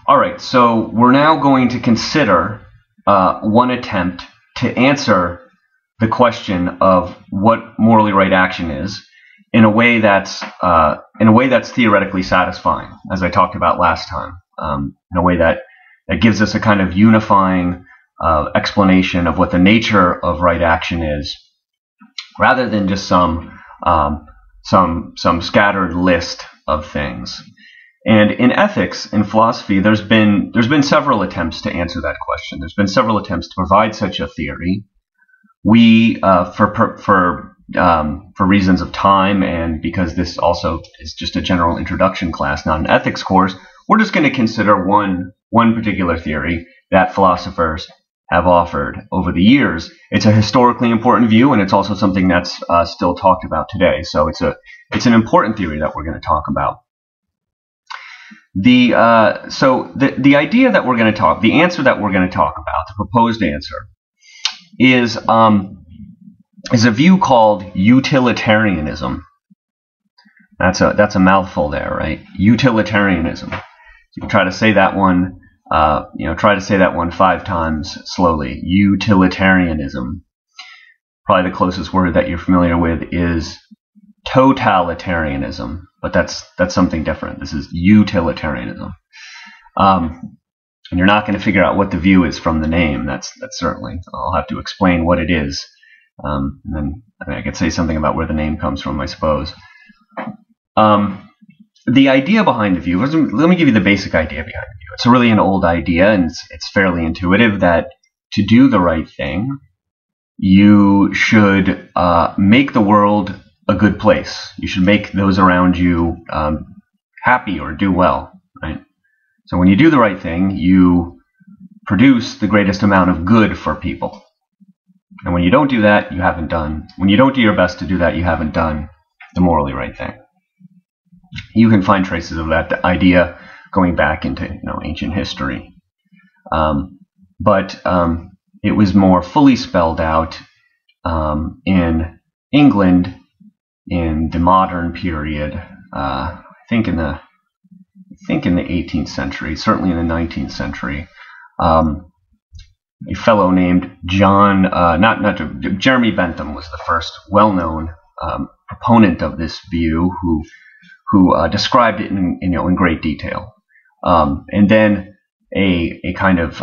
All right, so we're now going to consider one attempt to answer the question of what morally right action is in a way that's theoretically satisfying, as I talked about last time, in a way that gives us a kind of unifying explanation of what the nature of right action is, rather than just some scattered list of things. And in ethics, in philosophy, there's been several attempts to answer that question. There's been several attempts to provide such a theory. We, for reasons of time, and because this also is just a general introduction class, not an ethics course, we're just going to consider one particular theory that philosophers have offered over the years. It's a historically important view, and it's also something that's still talked about today. So it's an important theory that we're going to talk about. The idea that we're going to talk, the answer that we're going to talk about, the proposed answer, is a view called utilitarianism. That's a mouthful there, right? Utilitarianism. You can try to say that one. Try to say that one 5 times slowly. Utilitarianism. Probably the closest word that you're familiar with is totalitarianism, but that's something different. This is utilitarianism, and you're not going to figure out what the view is from the name. That's certainly. I'll have to explain what it is, and then I could say something about where the name comes from, I suppose. The idea behind the view, let me give you the basic idea behind the view. It's really an old idea, and it's fairly intuitive that to do the right thing, you should make the world a good place. You should make those around you happy or do well, right? So when you do the right thing, you produce the greatest amount of good for people. And when you don't do that, you haven't done. When you don't do your best to do that, you haven't done the morally right thing. You can find traces of that idea going back into ancient history, but it was more fully spelled out in England in the modern period. I think in the 18th century, certainly in the 19th century. A fellow named Jeremy Bentham was the first well-known proponent of this view, who described it in great detail. And then a kind of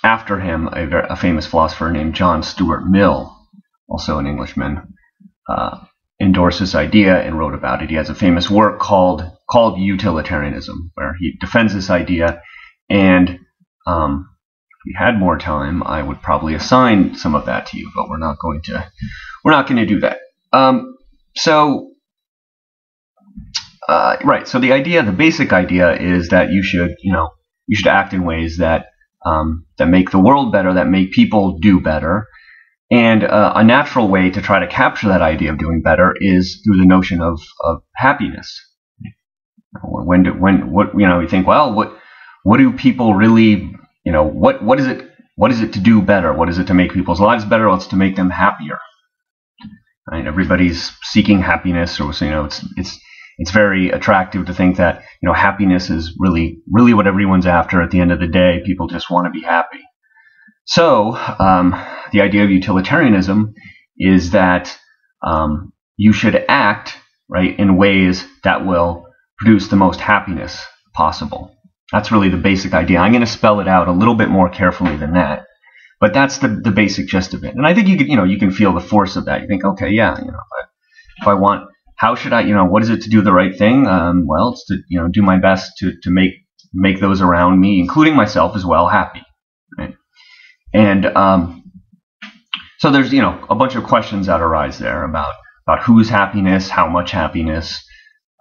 after him, a famous philosopher named John Stuart Mill, also an Englishman, endorsed this idea and wrote about it. He has a famous work called Utilitarianism, where he defends this idea. And if we had more time, I would probably assign some of that to you, but we're not going to do that. Right. So the basic idea is that you should act in ways that make the world better, that make people do better. And a natural way to try to capture that idea of doing better is through the notion of happiness. You think, well, what do people really, what is it to do better? What is it to make people's lives better? Well, it's to make them happier. Right? Everybody's seeking happiness, or it's very attractive to think that happiness is really what everyone's after. At the end of the day, people just want to be happy. So the idea of utilitarianism is that you should act right in ways that will produce the most happiness possible. That's really the basic idea. I'm going to spell it out a little bit more carefully than that, but that's the basic gist of it. And I think you can feel the force of that. You think, okay, yeah, if I want, how should I, what is it to do the right thing? Well, it's to do my best to make those around me, including myself as well, happy. Right? And so there's a bunch of questions that arise there about whose happiness, how much happiness,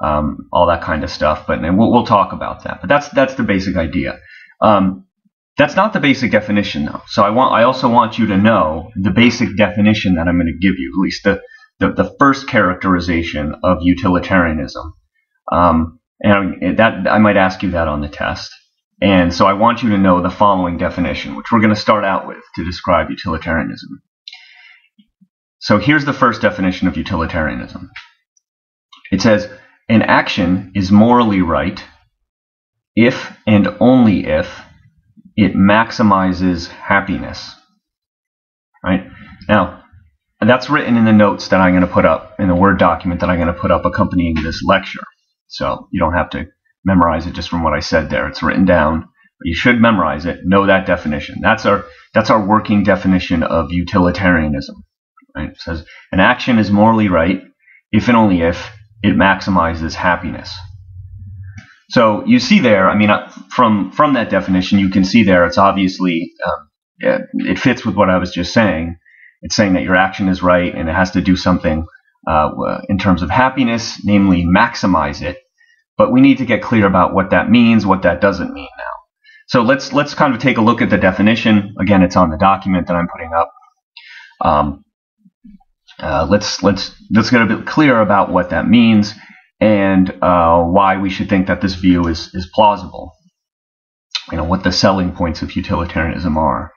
all that kind of stuff. But we'll talk about that. But that's the basic idea. That's not the basic definition, though. So I also want you to know the basic definition that I'm going to give you, at least the first characterization of utilitarianism. And that I might ask you that on the test. And so I want you to know the following definition, which we're going to start out with to describe utilitarianism. So here's the first definition of utilitarianism. It says, an action is morally right if and only if it maximizes happiness. Right? Now, that's written in the notes that I'm going to put up, in the Word document that I'm going to put up accompanying this lecture. So you don't have to memorize it just from what I said there. It's written down. But you should memorize it, know that definition. That's our working definition of utilitarianism. Right? It says, an action is morally right if and only if it maximizes happiness. So you see there, I mean, from that definition, you can see there, it's obviously, it fits with what I was just saying. It's saying that your action is right and it has to do something in terms of happiness, namely maximize it. But we need to get clear about what that means, what that doesn't mean now. So let's kind of take a look at the definition. Again, it's on the document that I'm putting up. Let's get a bit clear about what that means and why we should think that this view is plausible. You know, what the selling points of utilitarianism are.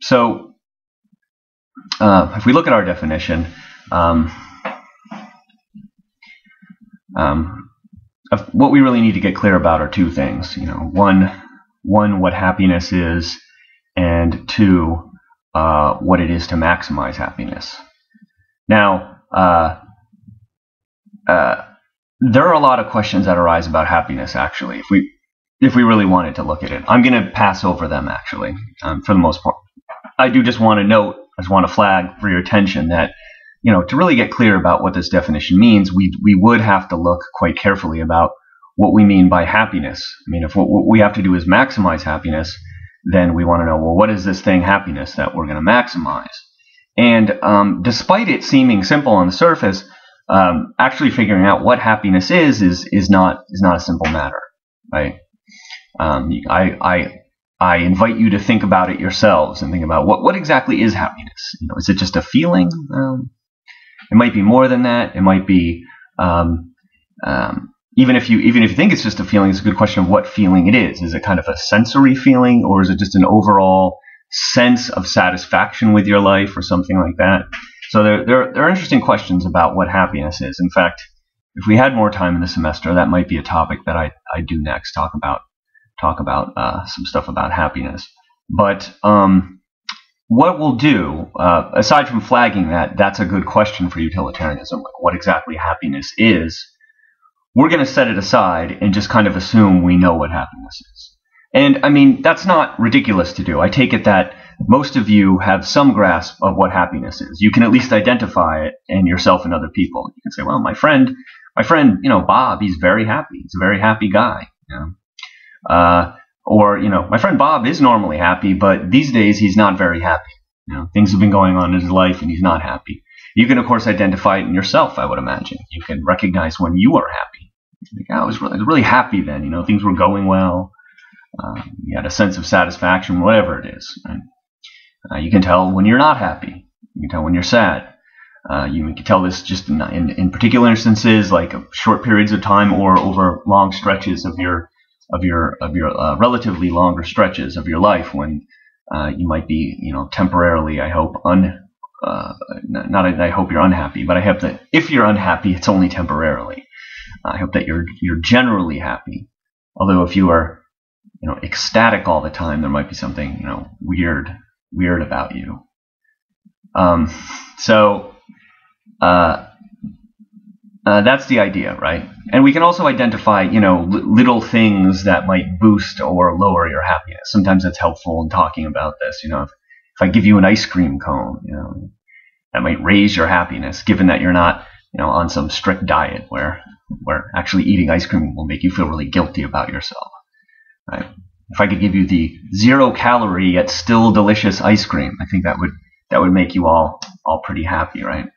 So if we look at our definition, what we really need to get clear about are two things. You know, one, what happiness is, and two, what it is to maximize happiness. Now, there are a lot of questions that arise about happiness, actually, if we really wanted to look at it. I'm going to pass over them, actually, for the most part. I do just want to note, I just want to flag for your attention that, you know, to really get clear about what this definition means, we would have to look quite carefully about what we mean by happiness. I mean, if what we have to do is maximize happiness, then we want to know, well, what is this thing, happiness, that we're going to maximize? And despite it seeming simple on the surface, actually figuring out what happiness is not a simple matter, right? I invite you to think about it yourselves and think about what exactly is happiness. You know, is it just a feeling? It might be more than that. It might be even if you think it's just a feeling, it's a good question of what feeling it is. Is it kind of a sensory feeling, or is it just an overall sense of satisfaction with your life, or something like that? So there are interesting questions about what happiness is. In fact, if we had more time in the semester, that might be a topic that I do next. Talk about some stuff about happiness. But what we'll do, aside from flagging that's a good question for utilitarianism, like what exactly happiness is, we're going to set it aside and just kind of assume we know what happiness is. And I mean, that's not ridiculous to do. I take it that most of you have some grasp of what happiness is. You can at least identify it in yourself and other people. You can say, well, my friend, you know, Bob, he's very happy. He's a very happy guy. You know? Or, you know, my friend Bob is normally happy, but these days he's not very happy. You know, things have been going on in his life and he's not happy. You can, of course, identify it in yourself, I would imagine. You can recognize when you are happy. Like, oh, I was really happy then. You know, things were going well. You had a sense of satisfaction, whatever it is. Right? You can tell when you're not happy. You can tell when you're sad. You can tell this just in particular instances, like short periods of time or over long stretches of your relatively longer stretches of your life, when you might be, you know, temporarily, I hope, I hope you're unhappy, but I hope that if you're unhappy, it's only temporarily. I hope that you're generally happy. Although if you are, you know, ecstatic all the time, there might be something, you know, weird about you. That's the idea, right? And we can also identify, you know, little things that might boost or lower your happiness. Sometimes it's helpful in talking about this. You know, if I give you an ice cream cone, you know, that might raise your happiness, given that you're not, you know, on some strict diet where actually eating ice cream will make you feel really guilty about yourself, right? If I could give you the 0-calorie yet still delicious ice cream, I think that would make you all pretty happy, right?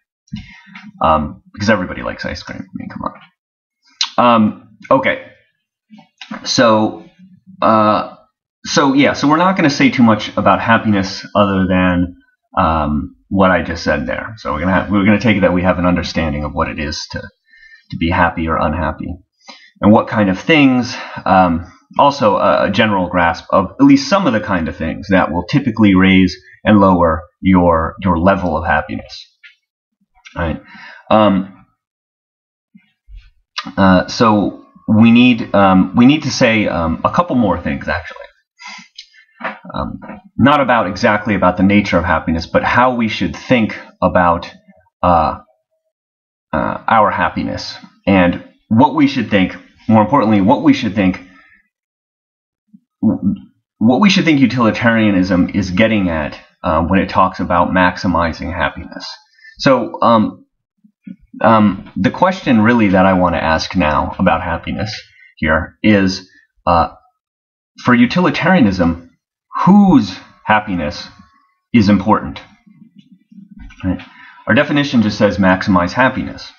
Because everybody likes ice cream. I mean, come on. Okay. So we're not going to say too much about happiness other than what I just said there. So we're going to take it that we have an understanding of what it is to be happy or unhappy, and what kind of things. Also, a general grasp of at least some of the kind of things that will typically raise and lower your level of happiness. All right. So we need to say a couple more things, actually. Not exactly about the nature of happiness, but how we should think about our happiness, and what we should think. More importantly, what we should think utilitarianism is getting at when it talks about maximizing happiness. So the question really that I want to ask now about happiness here is, for utilitarianism, whose happiness is important? Right? Our definition just says maximize happiness,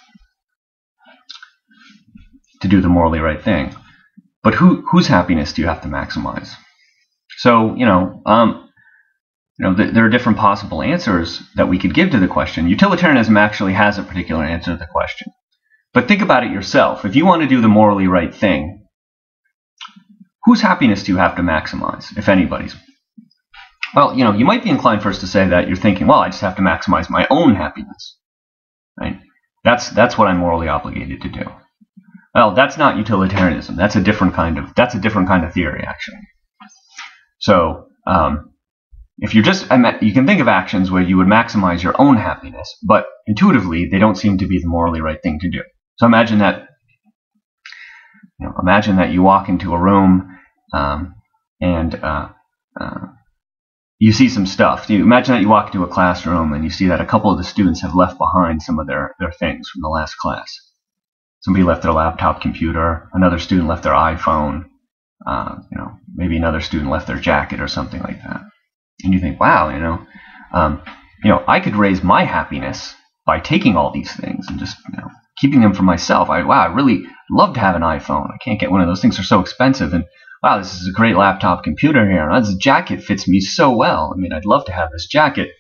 to do the morally right thing. But whose happiness do you have to maximize? So, there are different possible answers that we could give to the question. Utilitarianism actually has a particular answer to the question. But think about it yourself. If you want to do the morally right thing, whose happiness do you have to maximize, if anybody's? Well, you might be inclined first to say that you're thinking, well, I just have to maximize my own happiness, right? That's what I'm morally obligated to do. Well, that's not utilitarianism. That's a different kind of theory, actually. So, if you're you can think of actions where you would maximize your own happiness, but intuitively they don't seem to be the morally right thing to do. So imagine that you walk into a room and you see some stuff. Imagine that you walk into a classroom and you see that a couple of the students have left behind some of their things from the last class. Somebody left their laptop computer. Another student left their iPhone. Maybe another student left their jacket or something like that. And you think, wow, I could raise my happiness by taking all these things and just keeping them for myself. I really love to have an iPhone. I can't get one of those things. They're so expensive. And wow, this is a great laptop computer here. This jacket fits me so well. I mean, I'd love to have this jacket.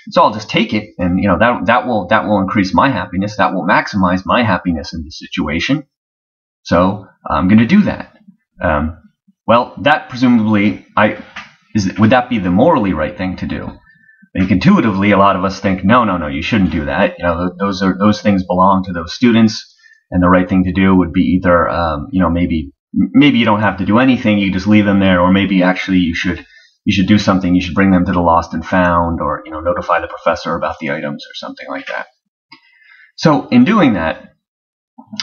So I'll just take it, and that will increase my happiness. That will maximize my happiness in this situation. So I'm going to do that. Well, that presumably would that be the morally right thing to do? I think intuitively, a lot of us think, no, you shouldn't do that. Those things belong to those students, and the right thing to do would be either, maybe you don't have to do anything, you just leave them there, or maybe actually you should do something. You should bring them to the lost and found, or notify the professor about the items or something like that. So in doing that,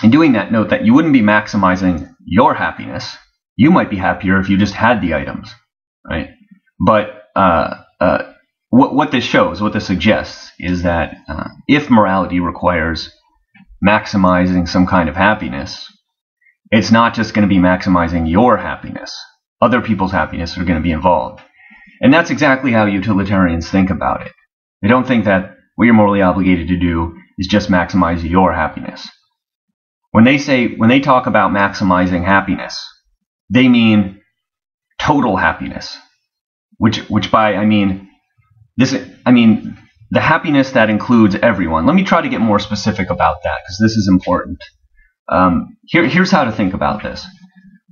note that you wouldn't be maximizing your happiness. You might be happier if you just had the items, right? But what this shows, what this suggests, is that if morality requires maximizing some kind of happiness, it's not just going to be maximizing your happiness. Other people's happiness are going to be involved. And that's exactly how utilitarians think about it. They don't think that what you're morally obligated to do is just maximize your happiness. When they talk about maximizing happiness, they mean total happiness, which by I mean the happiness that includes everyone. Let me try to get more specific about that, because this is important. Here's how to think about this.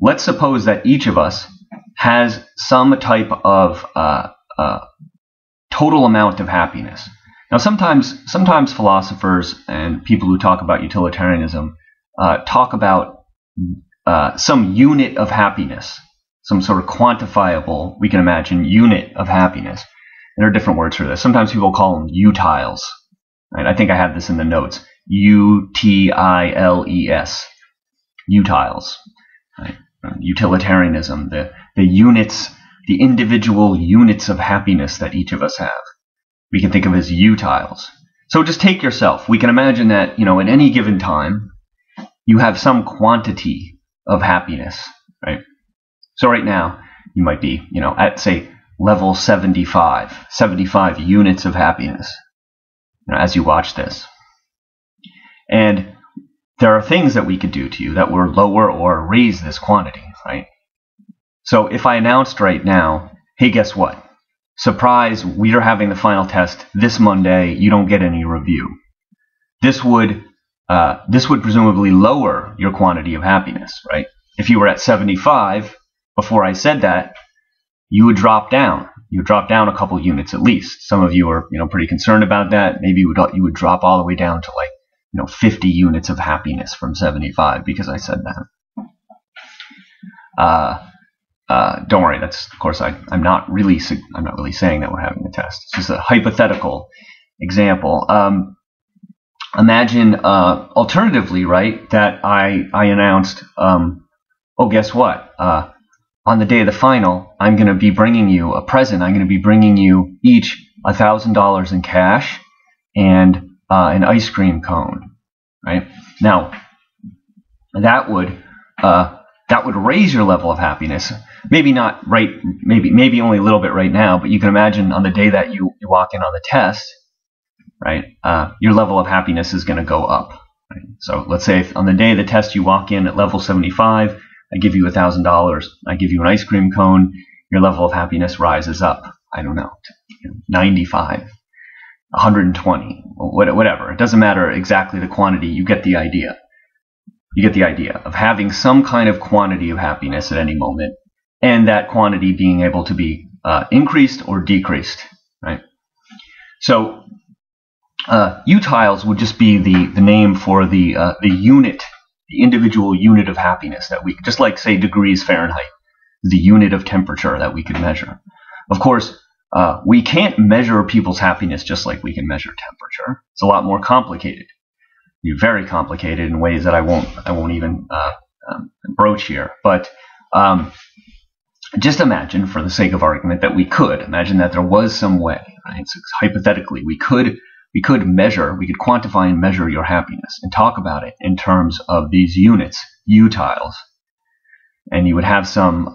Let's suppose that each of us has some type of total amount of happiness. Now, sometimes philosophers and people who talk about utilitarianism talk about some unit of happiness, some sort of quantifiable, we can imagine, unit of happiness. And there are different words for this. Sometimes people call them utiles. Right? I think I have this in the notes. U-T-I-L-E-S. Utiles. Right? Utilitarianism, the units, the individual units of happiness that each of us have, we can think of as utiles. So just take yourself. We can imagine that, at any given time, you have some quantity of happiness, right? So right now, you might be, at, say, level 75 units of happiness, as you watch this. And there are things that we could do to you that will lower or raise this quantity, right? So if I announced right now, hey, guess what? Surprise, we are having the final test this Monday. You don't get any review. This would presumably lower your quantity of happiness, right? If you were at 75 before I said that, you would drop down. You would drop down a couple units at least. Some of you are, pretty concerned about that. Maybe you would drop all the way down to 50 units of happiness from 75 because I said that. Don't worry. That's, of course, I'm not really saying that we're having a test. It's just a hypothetical example. Imagine, alternatively, right, that I announced, oh, guess what? On the day of the final, I'm going to be bringing you a present. I'm going to be bringing you each $1,000 in cash and an ice cream cone. Right? Now, that would raise your level of happiness. Maybe not right. Maybe only a little bit right now. But you can imagine on the day that you walk in on the test, right? Your level of happiness is going to go up. Right? So let's say if on the day of the test you walk in at level 75. I give you $1,000. I give you an ice cream cone. Your level of happiness rises up. I don't know, 95, 120, whatever. It doesn't matter exactly the quantity. You get the idea. You get the idea of having some kind of quantity of happiness at any moment, and that quantity being able to be increased or decreased. Right. So utiles would just be the name for the unit. The individual unit of happiness that we, just like, say, degrees Fahrenheit, the unit of temperature that we could measure. Of course, we can't measure people's happiness just like we can measure temperature. It's a lot more complicated. Very complicated in ways that I won't even broach here. But just imagine, for the sake of argument, that we could imagine that there was some way. Right? So hypothetically, we could quantify and measure your happiness and talk about it in terms of these units, utiles, and you would have some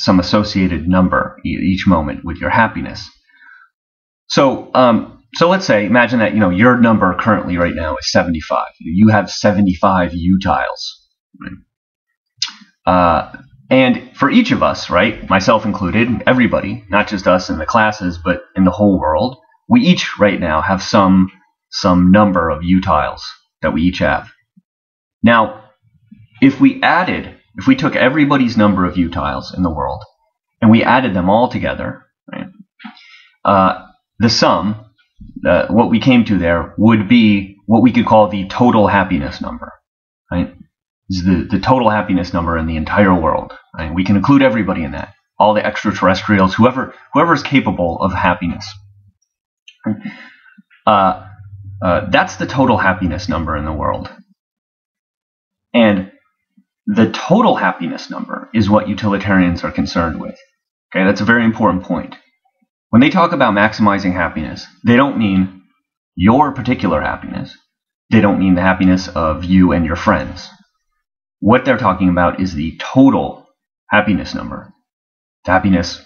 associated number each moment with your happiness. So let's say, imagine that your number currently right now is 75. You have 75 utiles, right? And for each of us, right, myself included, everybody, not just us in the classes, but in the whole world. We each right now have some number of utiles that we each have. Now, if we took everybody's number of utiles in the world and we added them all together, right, the sum, what we came to there, would be what we could call the total happiness number. Right? This is the total happiness number in the entire world. Right? We can include everybody in that, all the extraterrestrials, whoever is capable of happiness. That's the total happiness number in the world. And the total happiness number is what utilitarians are concerned with. Okay, that's a very important point. When they talk about maximizing happiness, they don't mean your particular happiness. They don't mean the happiness of you and your friends. What they're talking about is the total happiness number. The happiness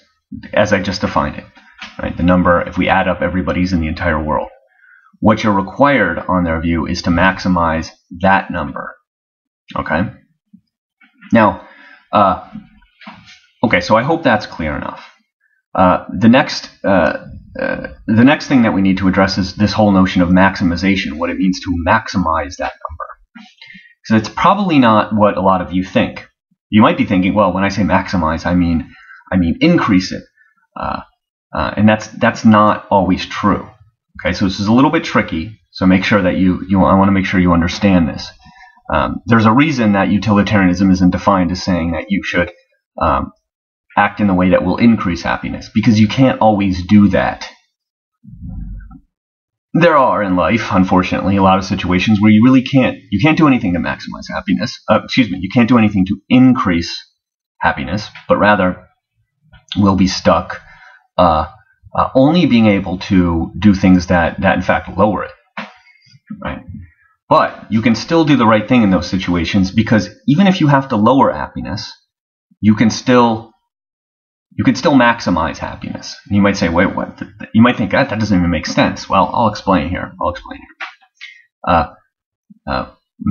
as I just defined it. Right? The number, if we add up everybody's in the entire world. What you're required on their view is to maximize that number. Okay? Now, okay, so I hope that's clear enough. The next thing that we need to address is this whole notion of maximization, what it means to maximize that number. So it's probably not what a lot of you think. You might be thinking, well, when I say maximize, I mean increase it. And that's not always true. Okay, so this is a little bit tricky. So make sure that I want to make sure you understand this. There's a reason that utilitarianism isn't defined as saying that you should act in the way that will increase happiness, because you can't always do that. There are in life, unfortunately, a lot of situations where you really can't do anything to maximize happiness. You can't do anything to increase happiness, but rather will be stuck only being able to do things that in fact lower it. Right? But you can still do the right thing in those situations, because even if you have to lower happiness, you can still maximize happiness. And you might say, wait, what? You might think that doesn't even make sense. Well, I'll explain here.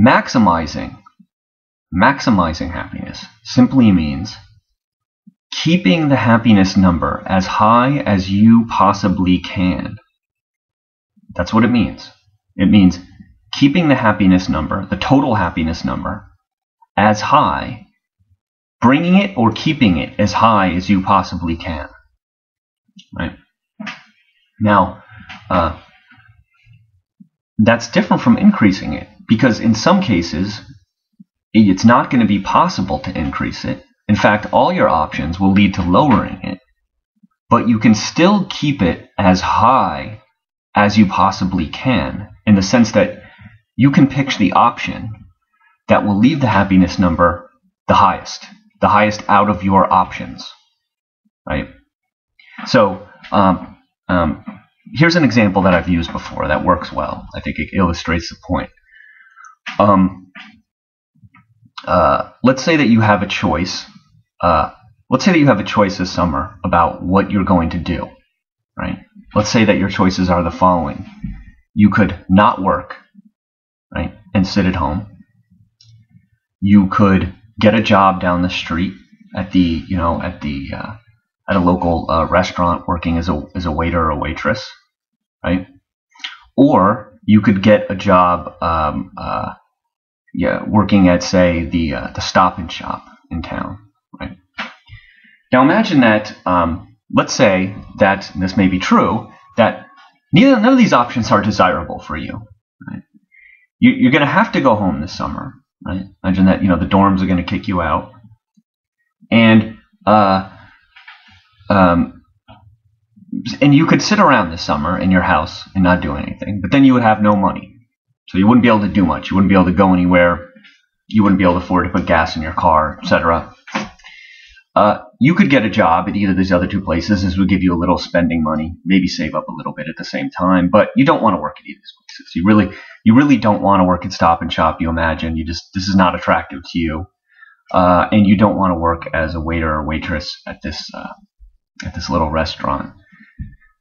Maximizing happiness simply means keeping the happiness number as high as you possibly can. That's what it means. It means keeping the happiness number, the total happiness number, as high, bringing it or keeping it as high as you possibly can. Right? Now, that's different from increasing it, because in some cases, it's not going to be possible to increase it. In fact, all your options will lead to lowering it, but you can still keep it as high as you possibly can, in the sense that you can pick the option that will leave the happiness number the highest out of your options, right? So here's an example that I've used before that works well. I think it illustrates the point. Let's say that you have a choice. Let's say that you have a choice this summer about what you're going to do, right? Let's say that your choices are the following. You could not work, right, and sit at home. You could get a job down the street at a local restaurant, working as a waiter or a waitress, right? Or you could get a job, working at, say, the Stop and Shop in town, right? Now imagine that, let's say that this may be true, that none of these options are desirable for you, right? You're going to have to go home this summer, right? Imagine that, the dorms are going to kick you out, and you could sit around this summer in your house and not do anything, but then you would have no money. So you wouldn't be able to do much. You wouldn't be able to go anywhere. You wouldn't be able to afford to put gas in your car, etc. You could get a job at either of these other two places. This would give you a little spending money, maybe save up a little bit at the same time, but you don't want to work at either of these places. You really don't want to work at Stop and Shop, you imagine. This is not attractive to you. And you don't want to work as a waiter or waitress at this little restaurant.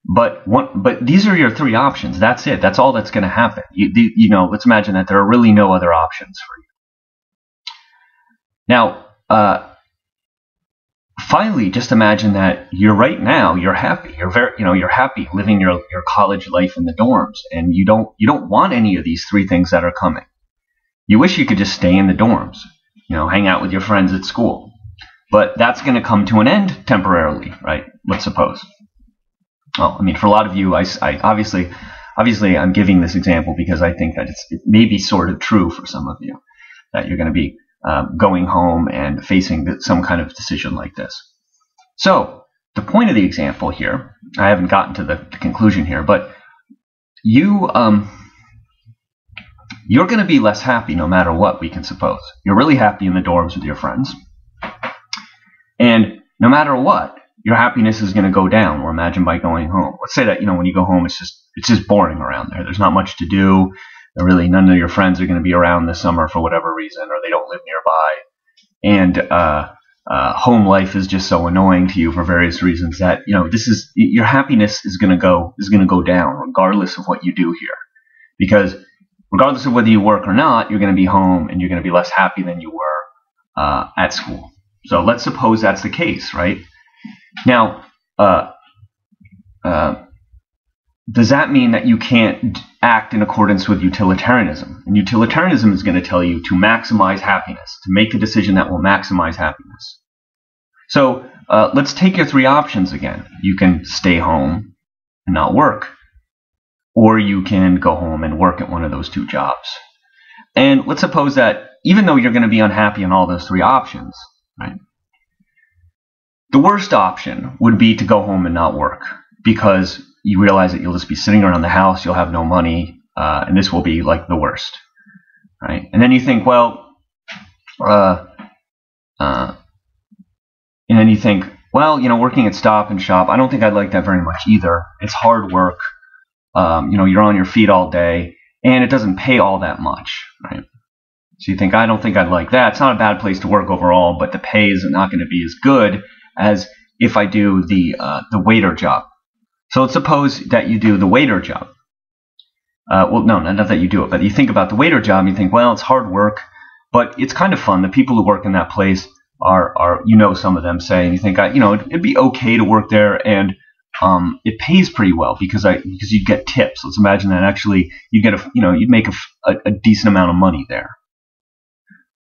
But these are your three options. That's it. That's all that's going to happen. Let's imagine that there are really no other options for you. Now, finally, just imagine that you're happy. You're happy living your college life in the dorms, and you don't want any of these three things that are coming. You wish you could just stay in the dorms, hang out with your friends at school. But that's going to come to an end temporarily, right? Let's suppose. Well, I mean, for a lot of you, I obviously I'm giving this example because I think that it may be sort of true for some of you, that you're going to be going home and facing some kind of decision like this. So the point of the example here, I haven't gotten to the conclusion here, but you're going to be less happy no matter what, we can suppose. You're really happy in the dorms with your friends. And no matter what, your happiness is going to go down, or imagine by going home. Let's say that, when you go home, it's just boring around there. There's not much to do. Really, none of your friends are going to be around this summer for whatever reason, or they don't live nearby. And home life is just so annoying to you for various reasons that, your happiness is going to go down regardless of what you do here. Because regardless of whether you work or not, you're going to be home and you're going to be less happy than you were at school. So let's suppose that's the case, right? Now, does that mean that you can't act in accordance with utilitarianism? And utilitarianism is going to tell you to maximize happiness, to make a decision that will maximize happiness. So let's take your three options again. You can stay home and not work, or you can go home and work at one of those two jobs. And let's suppose that even though you're going to be unhappy in all those three options, right? The worst option would be to go home and not work, because you realize that you'll just be sitting around the house, you'll have no money, and this will be like the worst, right? And then you think, well, working at Stop and Shop, I don't think I'd like that very much either. It's hard work. You're on your feet all day, and it doesn't pay all that much, right? So you think, I don't think I'd like that. It's not a bad place to work overall, but the pay is not going to be as good as if I do the waiter job. So let's suppose that you do the waiter job. Not that you do it, but you think about the waiter job and you think, well, it's hard work, but it's kind of fun. The people who work in that place are some of them say, and you think, it'd be okay to work there, and it pays pretty well because you get tips. Let's imagine that actually you'd make a decent amount of money there.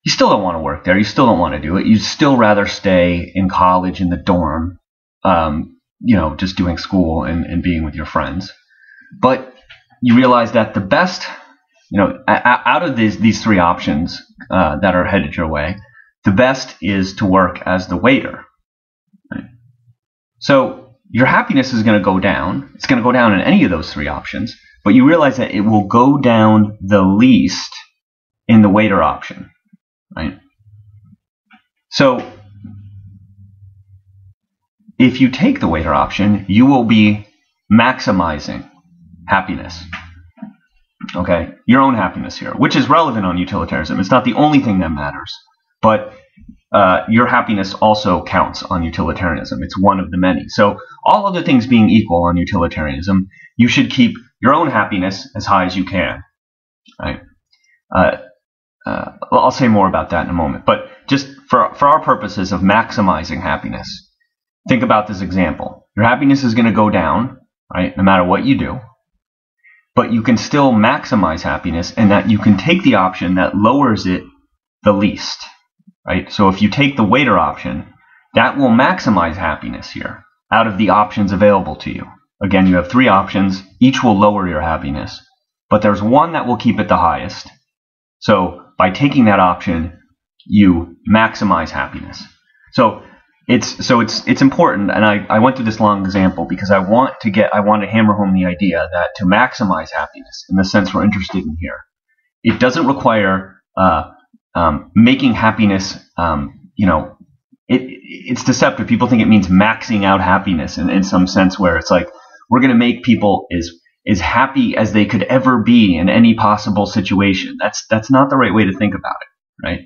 You still don't want to work there. You still don't want to do it. You'd still rather stay in college in the dorm, just doing school and being with your friends. But you realize that the best, out of these three options that are headed your way, the best is to work as the waiter. Right? So your happiness is going to go down. It's going to go down in any of those three options, but you realize that it will go down the least in the waiter option. Right? So if you take the waiter option, you will be maximizing happiness. Okay, your own happiness here, which is relevant on utilitarianism. It's not the only thing that matters, but your happiness also counts on utilitarianism. It's one of the many. So all other things being equal on utilitarianism, you should keep your own happiness as high as you can. Right? Well, I'll say more about that in a moment. But just for our purposes of maximizing happiness, think about this example. Your happiness is going to go down, right, no matter what you do. But you can still maximize happiness, and that you can take the option that lowers it the least. Right? So if you take the waiter option, that will maximize happiness here out of the options available to you. Again, you have three options. Each will lower your happiness, but there's one that will keep it the highest. So by taking that option, you maximize happiness. So it's important, and I went through this long example because I want to hammer home the idea that to maximize happiness, in the sense we're interested in here, it doesn't require making happiness. It's deceptive. People think it means maxing out happiness in some sense, where it's like we're going to make people as happy as they could ever be in any possible situation. That's not the right way to think about it, right?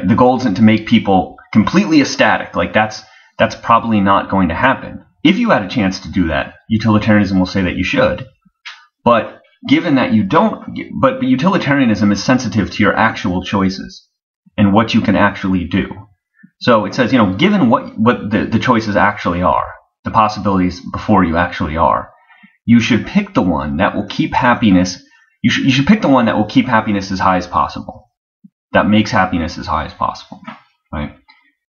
The goal isn't to make people completely ecstatic. Like that's probably not going to happen. If you had a chance to do that, utilitarianism will say that you should. But given that you don't, but utilitarianism is sensitive to your actual choices and what you can actually do. So it says, given what the choices actually are, the possibilities before you actually are, you should pick the one that will keep happiness. You should pick the one that will keep happiness as high as possible. That makes happiness as high as possible, right?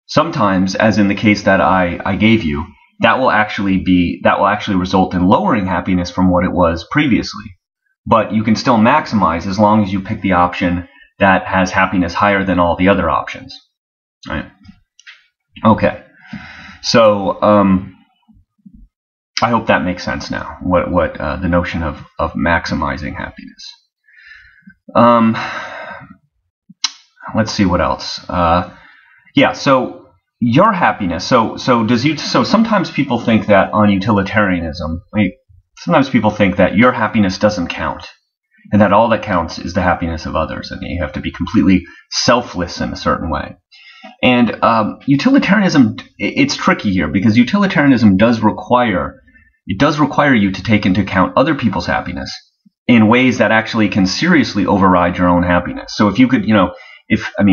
Sometimes, as in the case that I gave you, that will actually result in lowering happiness from what it was previously. But you can still maximize as long as you pick the option that has happiness higher than all the other options, right? Okay, so I hope that makes sense now. What the notion of maximizing happiness. Let's see what else. So your happiness. So sometimes people think that on utilitarianism, sometimes people think that your happiness doesn't count, and that all that counts is the happiness of others, and you have to be completely selfless in a certain way. And utilitarianism, it's tricky here because utilitarianism does require you to take into account other people's happiness in ways that actually can seriously override your own happiness. So if you could,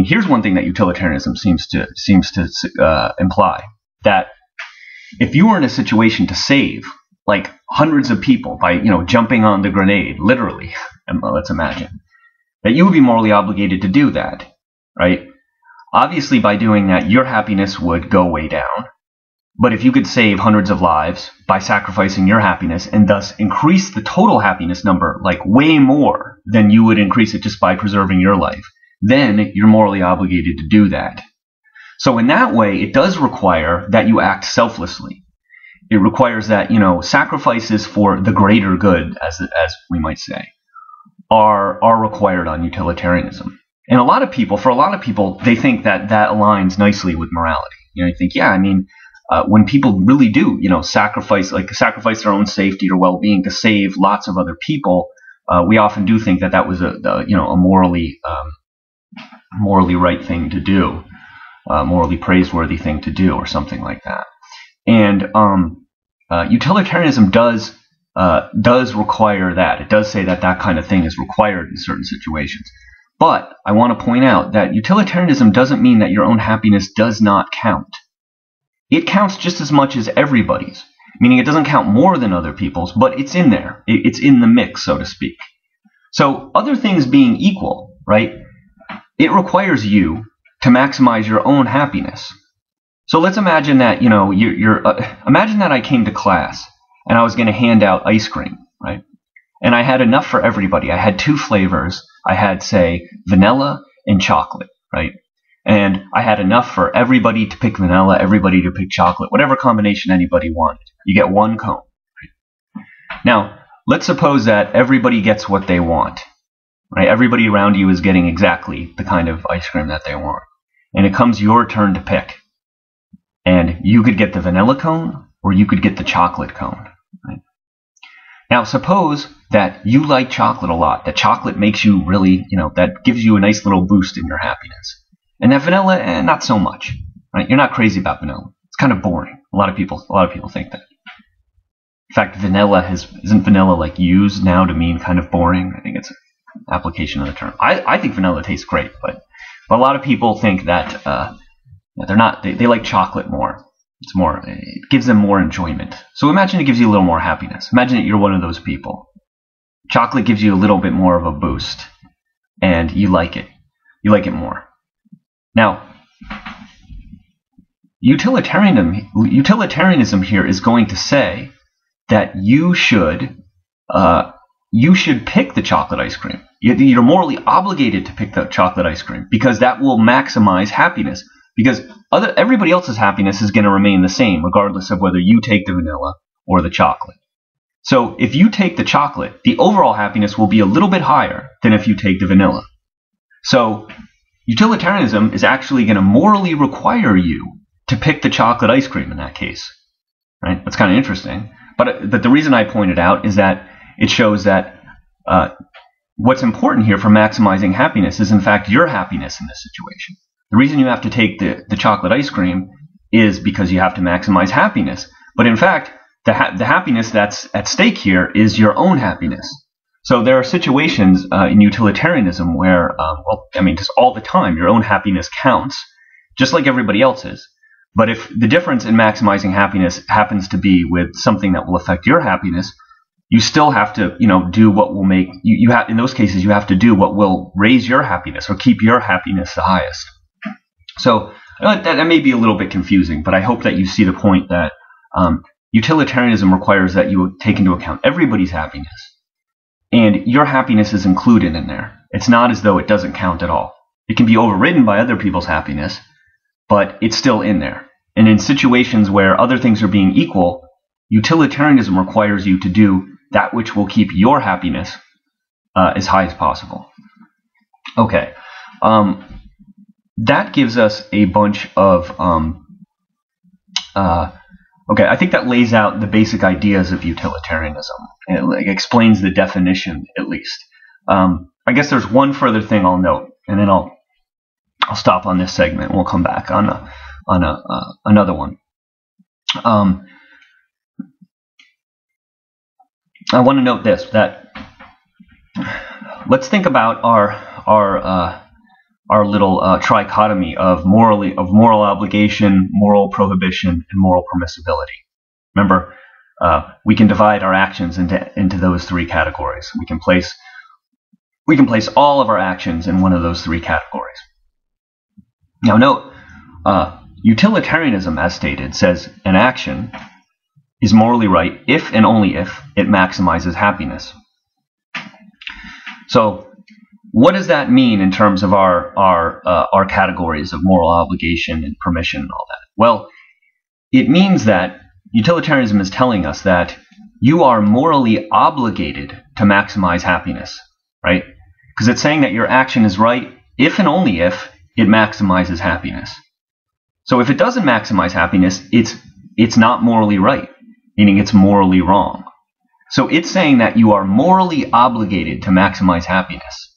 here's one thing that utilitarianism seems to imply, that if you were in a situation to save like hundreds of people by jumping on the grenade, literally, let's imagine that you would be morally obligated to do that, right? Obviously, by doing that, your happiness would go way down. But if you could save hundreds of lives by sacrificing your happiness and thus increase the total happiness number like way more than you would increase it just by preserving your life, then you're morally obligated to do that. So in that way, it does require that you act selflessly. It requires that, sacrifices for the greater good, as we might say, are required on utilitarianism. And for a lot of people, they think that aligns nicely with morality. You think, when people really do, sacrifice their own safety or well-being to save lots of other people, we often do think that was a morally right thing to do, morally praiseworthy thing to do, or something like that. And utilitarianism does require that. It does say that kind of thing is required in certain situations. But I want to point out that utilitarianism doesn't mean that your own happiness does not count. It counts just as much as everybody's, meaning it doesn't count more than other people's, but it's in there. It's in the mix, so to speak. So other things being equal, right, it requires you to maximize your own happiness. So let's imagine that, imagine that I came to class and I was going to hand out ice cream, right? And I had enough for everybody. I had 2 flavors. I had, say, vanilla and chocolate, right? and I had enough for everybody to pick vanilla, everybody to pick chocolate, whatever combination anybody wanted. You get one cone. Now, let's suppose that everybody gets what they want. Right? Everybody around you is getting exactly the kind of ice cream that they want. And it comes your turn to pick. And you could get the vanilla cone, or you could get the chocolate cone. Right? Now, suppose that you like chocolate a lot, that chocolate makes you really, that gives you a nice little boost in your happiness. And that vanilla, not so much. Right? You're not crazy about vanilla. It's kind of boring. A lot of people think that. In fact, isn't vanilla like used now to mean kind of boring? I think it's an application of the term. I think vanilla tastes great, but a lot of people think that they're not. They like chocolate more. It gives them more enjoyment. So imagine it gives you a little more happiness. Imagine that you're one of those people. Chocolate gives you a little bit more of a boost, and you like it. You like it more. Now, utilitarianism here is going to say that you should pick the chocolate ice cream. You're morally obligated to pick the chocolate ice cream because that will maximize happiness. Because everybody else's happiness is going to remain the same regardless of whether you take the vanilla or the chocolate. So if you take the chocolate, the overall happiness will be a little bit higher than if you take the vanilla. So utilitarianism is actually going to morally require you to pick the chocolate ice cream in that case. Right? That's kind of interesting. But the reason I point it out is that it shows that what's important here for maximizing happiness is, in fact, your happiness in this situation. The reason you have to take the chocolate ice cream is because you have to maximize happiness. But in fact, the happiness that's at stake here is your own happiness. So there are situations in utilitarianism where, just all the time, your own happiness counts, just like everybody else's. But if the difference in maximizing happiness happens to be with something that will affect your happiness, you still have to, do what will make you have. In those cases, you have to do what will raise your happiness or keep your happiness the highest. So that may be a little bit confusing, but I hope that you see the point that utilitarianism requires that you take into account everybody's happiness, and your happiness is included in there. It's not as though it doesn't count at all. It can be overridden by other people's happiness, but it's still in there. And in situations where other things are being equal, utilitarianism requires you to do that which will keep your happiness as high as possible. Okay. That gives us a bunch of I think that lays out the basic ideas of utilitarianism. It explains the definition, at least. I guess there's one further thing I'll note, and then I'll stop on this segment, and we'll come back on another one. I want to note this, that let's think about our little trichotomy of moral obligation, moral prohibition, and moral permissibility. Remember, we can divide our actions into those three categories. We can place all of our actions in one of those three categories. Now note, utilitarianism, as stated, says an action is morally right if and only if it maximizes happiness. So what does that mean in terms of our categories of moral obligation and permission and all that? Well, it means that utilitarianism is telling us that you are morally obligated to maximize happiness, right? Because it's saying that your action is right if and only if it maximizes happiness. So if it doesn't maximize happiness, it's not morally right, meaning it's morally wrong. So it's saying that you are morally obligated to maximize happiness.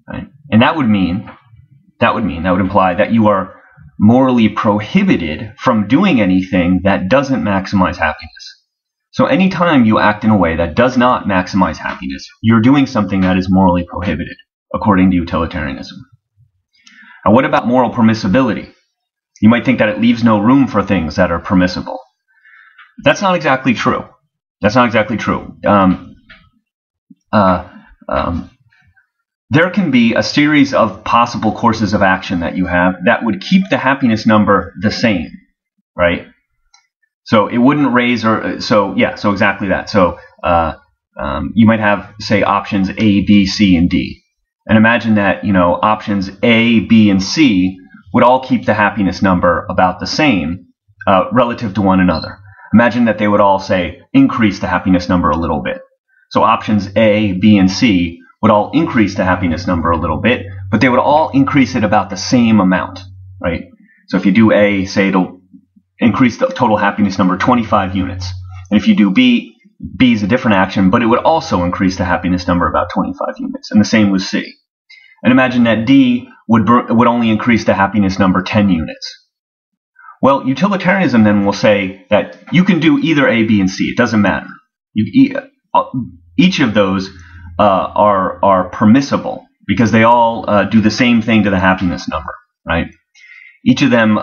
Right? And that would imply that you are morally prohibited from doing anything that doesn't maximize happiness. So anytime you act in a way that does not maximize happiness, you're doing something that is morally prohibited, according to utilitarianism. Now, what about moral permissibility? You might think that it leaves no room for things that are permissible. That's not exactly true. That's not exactly true. There can be a series of possible courses of action that you have that would keep the happiness number the same, right? So it wouldn't raise so exactly that. So you might have, say, options A, B, C, and D. And imagine that, options A, B, and C would all keep the happiness number about the same relative to one another. Imagine that they would all say, increase the happiness number a little bit. So options A, B, and C would all increase the happiness number a little bit, but they would all increase it about the same amount, right? So if you do A, say it'll increase the total happiness number 25 units. And if you do B, B is a different action, but it would also increase the happiness number about 25 units. And the same with C. And imagine that D would only increase the happiness number 10 units. Well, utilitarianism then will say that you can do either A, B, and C. It doesn't matter. Each of those are permissible because they all do the same thing to the happiness number, right? Each of them,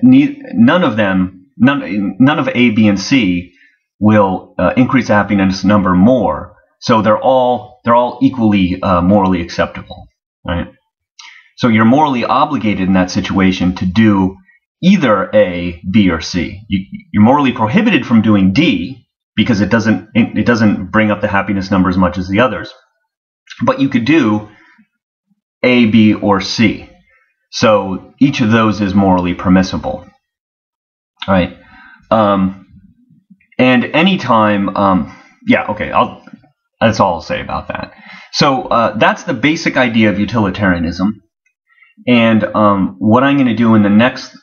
none of A, B, and C will increase the happiness number more. So they're all equally morally acceptable, right? So you're morally obligated in that situation to do either A, B, or C. You're morally prohibited from doing D because it doesn't bring up the happiness number as much as the others. But you could do A, B, or C. So each of those is morally permissible, right? And anytime, yeah, okay, that's all I'll say about that. So that's the basic idea of utilitarianism. And what I'm going to do in the next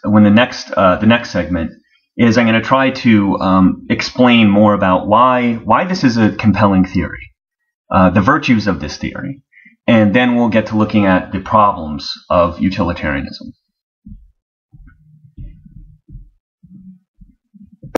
segment is I'm going to try to explain more about why this is a compelling theory, the virtues of this theory, and then we'll get to looking at the problems of utilitarianism.